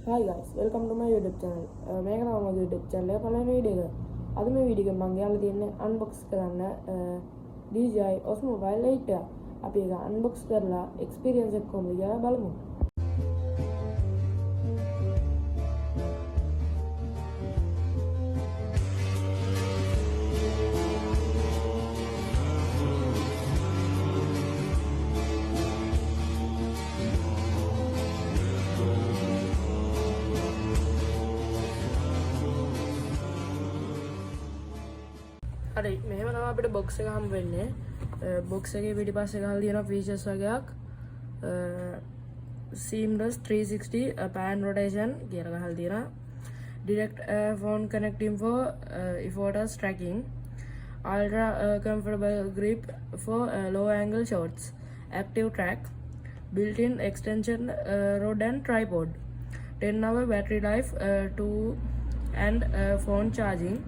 Hi guys, welcome to my YouTube channel. මේක තමයි මගේ YouTube channel එක පළවෙනි වීඩියෝ එක. අද මේ වීඩියෝ එකෙන් මම යාළුවා තියන්නේ unbox කරන්න DJI Osmo Mobile 8 එක. අපි ඒක unbox කරලා experience එක කොහොමද කියලා බලමු. හරි මෙහෙම තමයි අපිට box එක හම්බ වෙන්නේ. box එකේ පිටිපස්සේ ගහලා තියෙන features වගේක් seamless 360 pan rotation කියලා ගහලා තියෙනවා. direct phone connecting for photos tracking, ultra comfortable grip for low angle shots, active track, built-in extension rod and tripod, 10-hour battery life, and phone charging,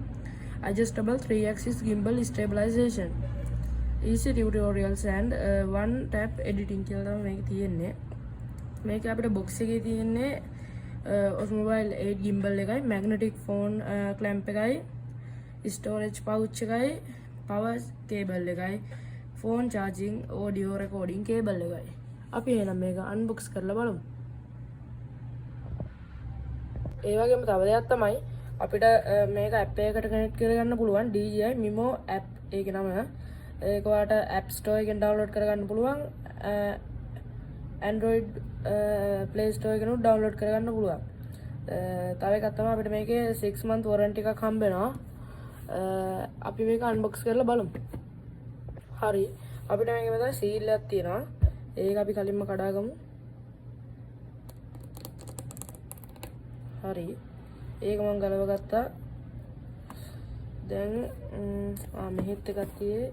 adjustable 3-axis gimbal stabilization, easy tutorials and one tap editing කියලා තමයි මේක තියෙන්නේ. මේක අපිට box එකේ තියෙන්නේ Osmo Mobile 8 gimbal එකයි, magnetic phone clamp එකයි, storage pouch එකයි, power cable එකයි, phone charging, audio recording cable එකයි. අපි එහෙනම් මේක unbox කරලා බලමු. ඒ වගේම තව දෙයක් තමයි අපිට මේක app එකකට connect කරගන්න පුළුවන් DJI Mimo app ඒකේ නම. ඒක ඔයාලට app store එකෙන් download කරගන්න පුළුවන්. Android Play Store එකෙන් download කරගන්න පුළුවන්. තව එකක් තමයි අපිට මේකේ 6 month warranty එකක් හම්බ වෙනවා. අපි මේක unbox කරලා බලමු. හරි. අපිට මේකේ මෙතන seal එකක් තියෙනවා. ඒක අපි කලින්ම කඩාගමු. හරි. ඒක මම ගලව ගත්තා. දැන් මෙහෙත් එකක් තියෙයි.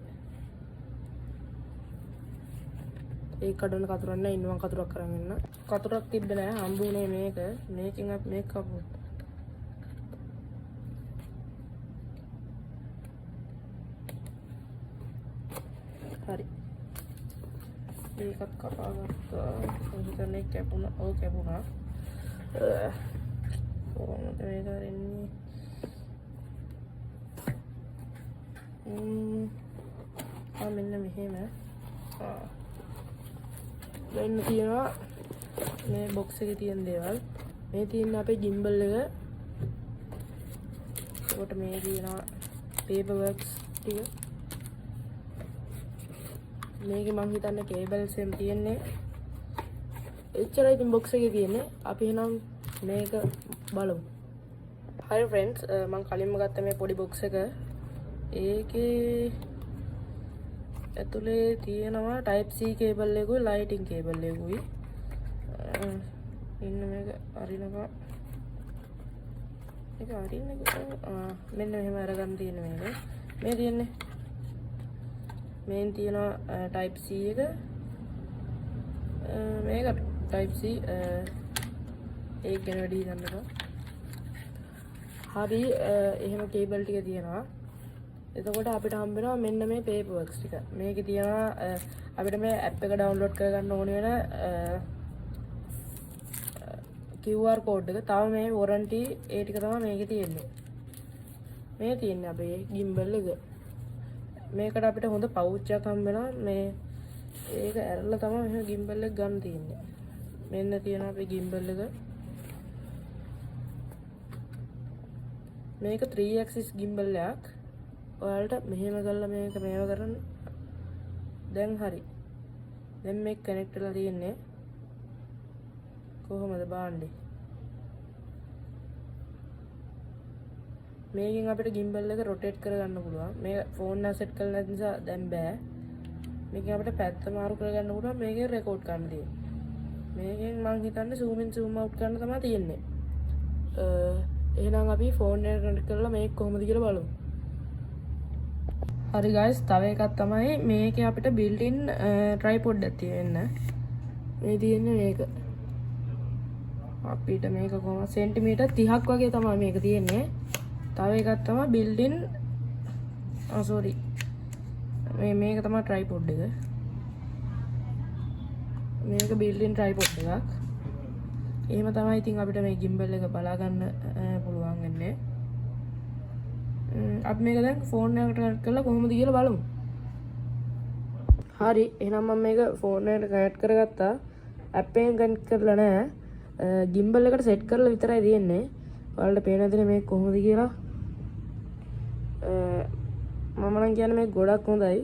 ඒක කඩන කතුරක් නෑ, ඉන්න මම කතුරක් කරන් ඉන්න. කතුරක් තිබ්බේ නෑ, හම්බුනේ මේක. මේකෙන් අපි මේක කපුවා. හරි. මේකත් කපා ගත්තා. හිතන්නේ කැපුණා. ඔව් කැපුණා. කොහොමද මේක කරන්නේ? මෙන්න මෙහෙම. දැන් තියෙනවා මේ box එකේ තියෙන දේවල්. මේ තියෙන අපේ gimbal එක. ඒකට මේ තියෙනවා paper works ටික. මේකේ මං හිතන්නේ cables එම් තියෙන්නේ. එච්චරයි ඉතින් box එකේ තියෙන්නේ. අපි එහෙනම් මේක බලමු. Hi friends, මම කලින්ම ගත්ත මේ පොඩි box එක. ඒකේ ඇතුලේ තියෙනවා type C cable එකකුයි lighting cable එකකුයි. ඉන්න මේක අරිනවා. මේක අරින්නේ මෙන්න මෙහෙම අරගන්න තියෙන මේක. මේ තියෙන්නේ මේන් තියෙනවා type C එක. මේක type C ඒක ගැන වැඩි හිතන්නකෝ. හරි එහෙම කේබල් ටික තියෙනවා. එතකොට අපිට හම්බ වෙනවා මෙන්න මේ paper works ටික. මේකේ තියෙනවා අපිට මේ app එක download කරගන්න ඕන වෙන QR code එක. තව මේ warranty ඒ ටික තමයි මේකේ තියෙන්නේ. මේ තියෙන්නේ අපේ gimbal එක. මේකට අපිට හොඳ pouch එකක් හම්බ වෙනවා. මේ ඒක ඇරලා තමයි මේ gimbal එක ගන්න තියෙන්නේ. මෙන්න තියෙනවා අපේ gimbal එක. මේක 3-axis gimbal එකක්. ඔයාලට මෙහෙම කරලා මේක මේව කරන්න. දැන් හරි. දැන් මේක කනෙක්ට් වෙලා තියෙන්නේ. කොහොමද බාන්නේ? මේකෙන් අපිට gimbal එක rotate කරගන්න පුළුවන්. මේ phone එක set කරලා නැති නිසා දැන් බෑ. මේකෙන් අපිට පැත්ත මාරු කරගන්න පුළුවන්. මේකෙන් record කරන්න තියෙන්නේ. මේකෙන් මම හිතන්නේ zoom in zoom out කරන්න තමයි තියෙන්නේ. එහෙනම් අපි phone එක connect කරලා මේක කොහොමද කියලා බලමු. හරි guys, තව එකක් තමයි මේකේ අපිට built in tripod එකක් තියෙන්න. මේ තියෙන්නේ මේක. අපිට මේක කොහොම සෙන්ටිමීටර් 30ක් වගේ තමයි මේක තියෙන්නේ. තව එකක් තමයි built in මේක තමයි tripod එක. මේක built in tripod එකක්. එහෙම තමයි ඉතින් අපිට මේ gimbal එක බලා ගන්න පුළුවන් වෙන්නේ. අපි මේක දැන් ෆෝන් එකට කනෙක්ට් කරලා කොහොමද කියලා බලමු. හරි එහෙනම් මම මේක ෆෝන් එකට කනෙක්ට් කරගත්තා. ඇප් එකෙන් කනෙක්ට් කරලා නැහැ. gimbal එකට සෙට් කරලා විතරයි තියෙන්නේ. ඔයාලට පේන දේ මේක කොහොමද කියලා. මම නම් කියන්නේ මේක ගොඩක් හොඳයි.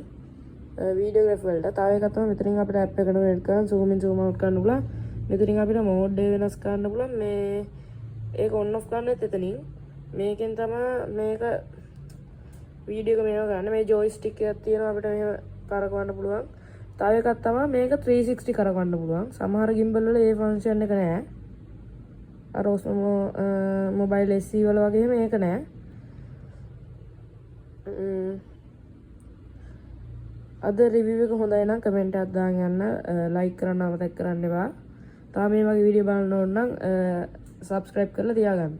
වීඩියෝග්‍රැෆි වලට. තව එකක් තමයි මෙතනින් අපිට ඇප් එකට කනෙක්ට් කරන් zoom in zoom out කරන්න පුළුවන්. මෙතනින් අපිට මෝඩ් එක වෙනස් කරන්න පුළුවන්. මේ ඒක on off කරන්නෙත් එතනින්. මේකෙන් තමයි මේක වීඩියෝ එක මේව ගන්න. මේ ජොයිස්ටික් එකක් තියෙනවා අපිට මෙහෙම කරකවන්න පුළුවන්. තව එකක් තමයි මේක 360 කරකවන්න පුළුවන්. සමහර gimbal වල ඒ ෆන්ක්ෂන් එක නැහැ. අර මොබයිල් SE වල වගේ මේක නැහැ. අද රිවිව් එක හොඳයි නම් කමෙන්ට් එකක් දාන්න යන්න. ලයික් කරන්න අමතක කරන්න එපා. තාම මේ වගේ වීඩියෝ බලන්න ඕන නම් subscribe කරලා තියාගන්න.